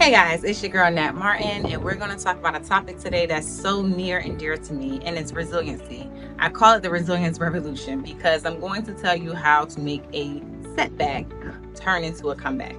Hi guys, it's your girl Nat Martin, and we're going to talk about a topic today that's so near and dear to me, and it's resiliency. I call it the resilience revolution because I'm going to tell you how to make a setback turn into a comeback.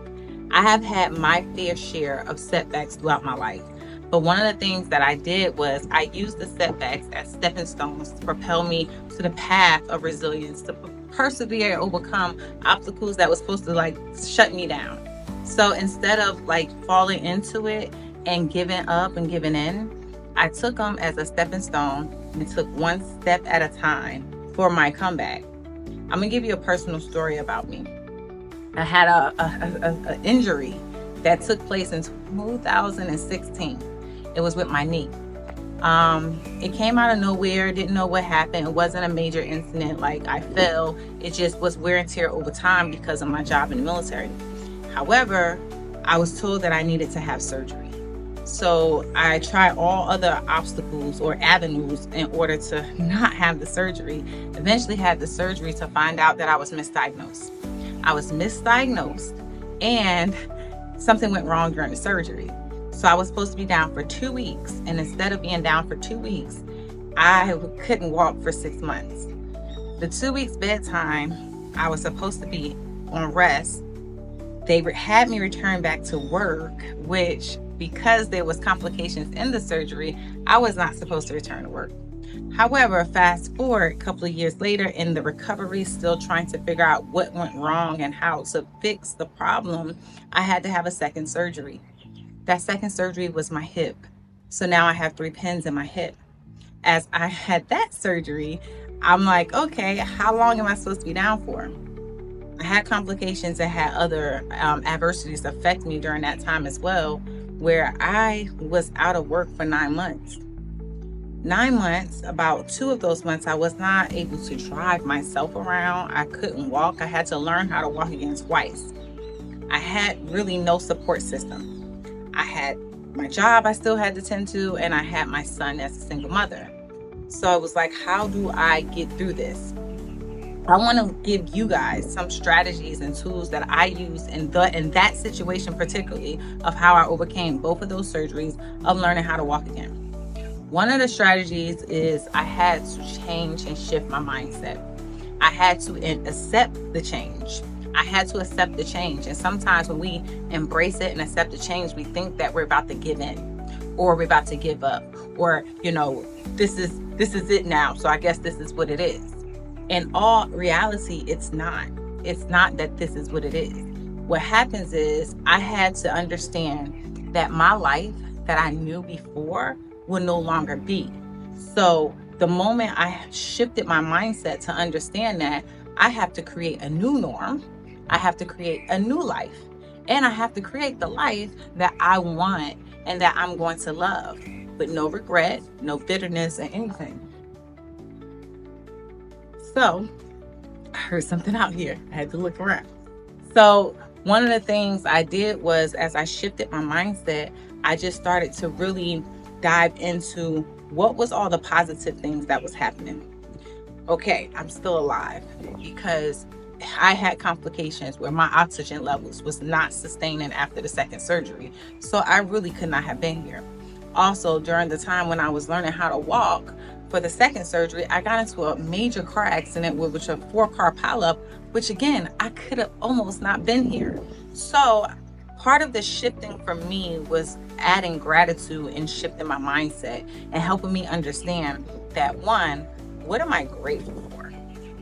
I have had my fair share of setbacks throughout my life, but one of the things that I did was I used the setbacks as stepping stones to propel me to the path of resilience, to persevere and overcome obstacles that was supposed to shut me down. So instead of falling into it and giving up and giving in, I took them as a stepping stone and took one step at a time for my comeback. I'm gonna give you a personal story about me. I had a injury that took place in 2016. It was with my knee. It came out of nowhere, didn't know what happened. It wasn't a major incident, like I fell. It just was wear and tear over time because of my job in the military. However, I was told that I needed to have surgery. So I tried all other obstacles or avenues in order to not have the surgery. Eventually had the surgery to find out that I was misdiagnosed. I was misdiagnosed and something went wrong during the surgery. So I was supposed to be down for 2 weeks. And instead of being down for 2 weeks, I couldn't walk for 6 months. The 2 weeks bedtime, I was supposed to be on rest. They had me return back to work, which because there was complications in the surgery, I was not supposed to return to work. However, fast forward a couple of years later in the recovery, still trying to figure out what went wrong and how to fix the problem, I had to have a second surgery. That second surgery was my hip. So now I have 3 pins in my hip. As I had that surgery, I'm like, okay, how long am I supposed to be down for? I had complications and had other adversities affect me during that time as well, where I was out of work for 9 months. 9 months, about 2 of those months, I was not able to drive myself around. I couldn't walk. I had to learn how to walk again twice. I had really no support system. I had my job I still had to tend to, and I had my son as a single mother. So it was like, how do I get through this? I want to give you guys some strategies and tools that I use in that situation, particularly of how I overcame both of those surgeries of learning how to walk again. One of the strategies is I had to change and shift my mindset. I had to accept the change. I had to accept the change. And sometimes when we embrace it and accept the change, we think that we're about to give in or we're about to give up, or, this is it now. So I guess this is what it is. In all reality, it's not. It's not that this is what it is. What happens is I had to understand that my life that I knew before will no longer be. So the moment I shifted my mindset to understand that, I have to create a new norm. I have to create a new life. And I have to create the life that I want and that I'm going to love, with no regret, no bitterness, and anything. So I heard something out here. I had to look around. So one of the things I did was, as I shifted my mindset, I just started to really dive into what was all the positive things that was happening. Okay, I'm still alive because I had complications where my oxygen levels was not sustaining after the second surgery. So I really could not have been here. Also, during the time when I was learning how to walk for the second surgery, I got into a major car accident with a 4-car pileup, which again, I could have almost not been here. So part of the shifting for me was adding gratitude and shifting my mindset and helping me understand that, one, what am I grateful for?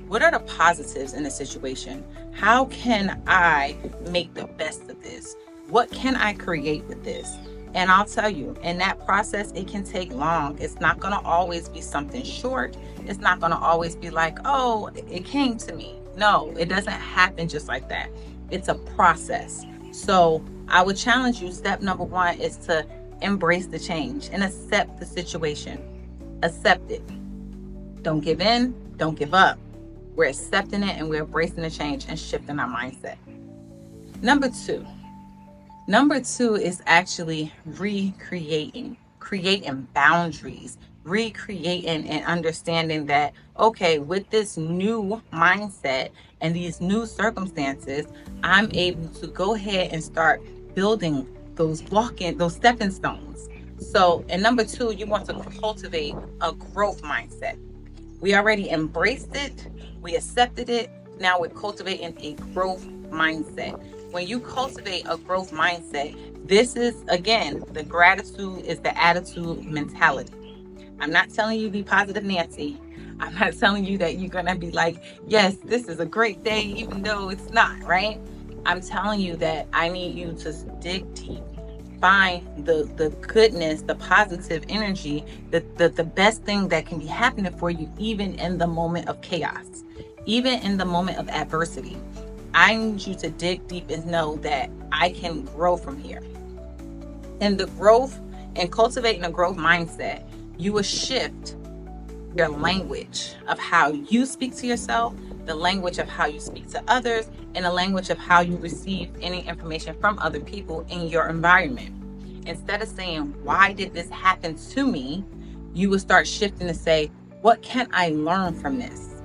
What are the positives in the situation? How can I make the best of this? What can I create with this? And I'll tell you, in that process, it can take long. It's not going to always be something short. It's not going to always be like, oh, it came to me. No, it doesn't happen just like that. It's a process. So I would challenge you. Step number 1 is to embrace the change and accept the situation. Accept it. Don't give in. Don't give up. We're accepting it and we're embracing the change and shifting our mindset. Number two is actually creating boundaries, recreating and understanding that, okay, with this new mindset and these new circumstances, I'm able to go ahead and start building those stepping stones. So, and number two, you want to cultivate a growth mindset. We already embraced it, we accepted it. Now we're cultivating a growth mindset. When you cultivate a growth mindset, this is again, the gratitude is the attitude mentality. I'm not telling you be positive Nancy. I'm not telling you that you're going to be like, yes, this is a great day, even though it's not, right? I'm telling you that I need you to dig deep, find the goodness, the positive energy, the best thing that can be happening for you, even in the moment of chaos, even in the moment of adversity. I need you to dig deep and know that I can grow from here. And the growth and cultivating a growth mindset, you will shift your language of how you speak to yourself, the language of how you speak to others, and the language of how you receive any information from other people in your environment. Instead of saying, why did this happen to me? You will start shifting to say, what can I learn from this?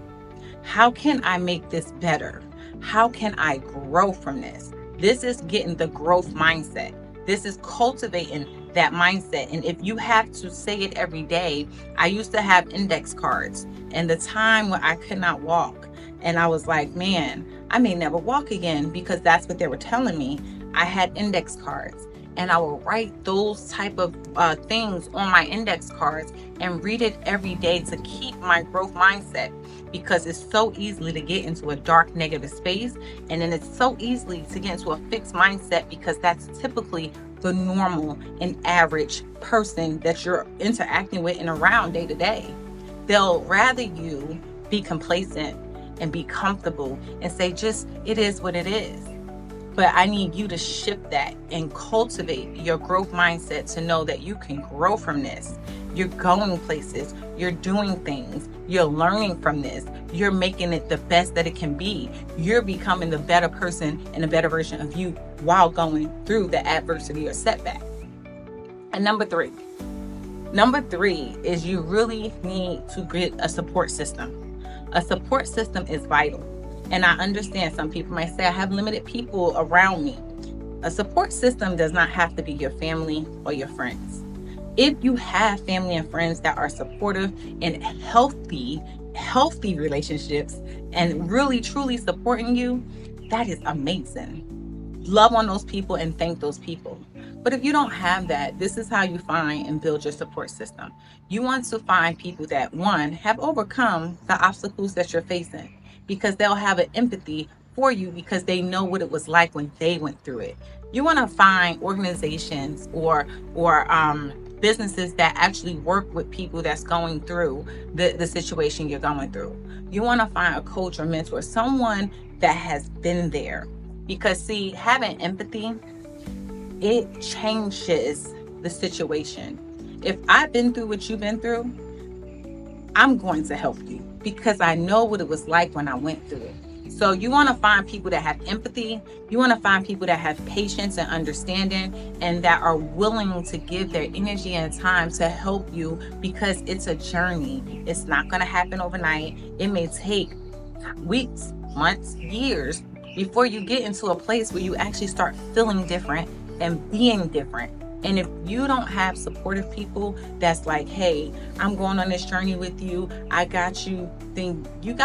How can I make this better? How can I grow from this? This is getting the growth mindset. This is cultivating that mindset. And if you have to say it every day, I used to have index cards, and the time when I could not walk, and I was like, man, I may never walk again, because that's what they were telling me. I had index cards, and I will write those type of things on my index cards and read it every day to keep my growth mindset, because it's so easily to get into a dark negative space, and then it's so easily to get into a fixed mindset, because that's typically the normal and average person that you're interacting with and around day to day. They'll rather you be complacent and be comfortable and say, just, it is what it is. But I need you to shift that and cultivate your growth mindset to know that you can grow from this. You're going places, you're doing things, you're learning from this, you're making it the best that it can be. You're becoming the better person and a better version of you while going through the adversity or setback. And number three is you really need to get a support system. A support system is vital. And I understand some people might say, I have limited people around me. A support system does not have to be your family or your friends. If you have family and friends that are supportive and healthy relationships and really truly supporting you, that is amazing. Love on those people and thank those people. But if you don't have that, this is how you find and build your support system. You want to find people that, one, have overcome the obstacles that you're facing, because they'll have an empathy for you because they know what it was like when they went through it. You want to find organizations or businesses that actually work with people that's going through the situation you're going through. You want to find a coach or mentor, someone that has been there. Because see, having empathy, it changes the situation. If I've been through what you've been through, I'm going to help you because I know what it was like when I went through it. So you want to find people that have empathy. You want to find people that have patience and understanding and that are willing to give their energy and time to help you, because it's a journey. It's not going to happen overnight. It may take weeks, months, years before you get into a place where you actually start feeling different and being different. And if you don't have supportive people that's like, hey, I'm going on this journey with you, I got you, then you're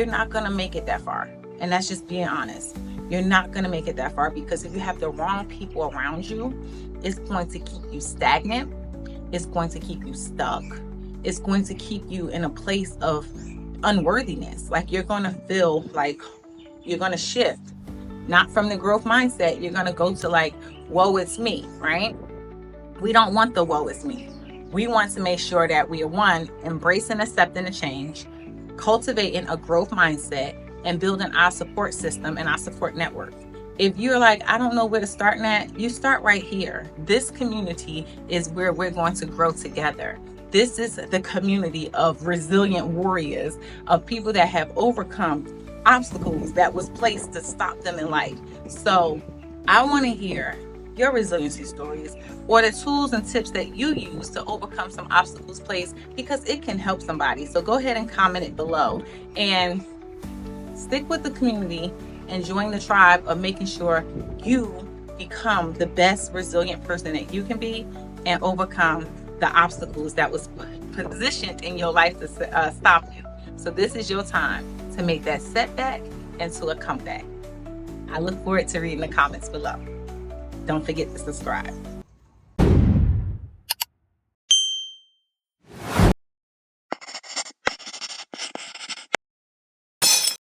not going to make it that far. And that's just being honest. You're not going to make it that far, because if you have the wrong people around you, it's going to keep you stagnant. It's going to keep you stuck. It's going to keep you in a place of unworthiness. Like you're going to feel like you're going to shift, not from the growth mindset. You're going to go to like, woe it's me, right? We don't want the woe it's me. We want to make sure that we are, one, embracing, accepting the change, cultivating a growth mindset, and building our support system and our support network. If you're like, I don't know where to start at, you start right here. This community is where we're going to grow together. This is the community of resilient warriors, of people that have overcome obstacles that was placed to stop them in life. So I want to hear your resiliency stories or the tools and tips that you use to overcome some obstacles placed, because it can help somebody. So go ahead and comment it below and stick with the community and join the tribe of making sure you become the best resilient person that you can be and overcome the obstacles that was positioned in your life to stop you. So this is your time to make that setback into a comeback. I look forward to reading the comments below. Don't forget to subscribe.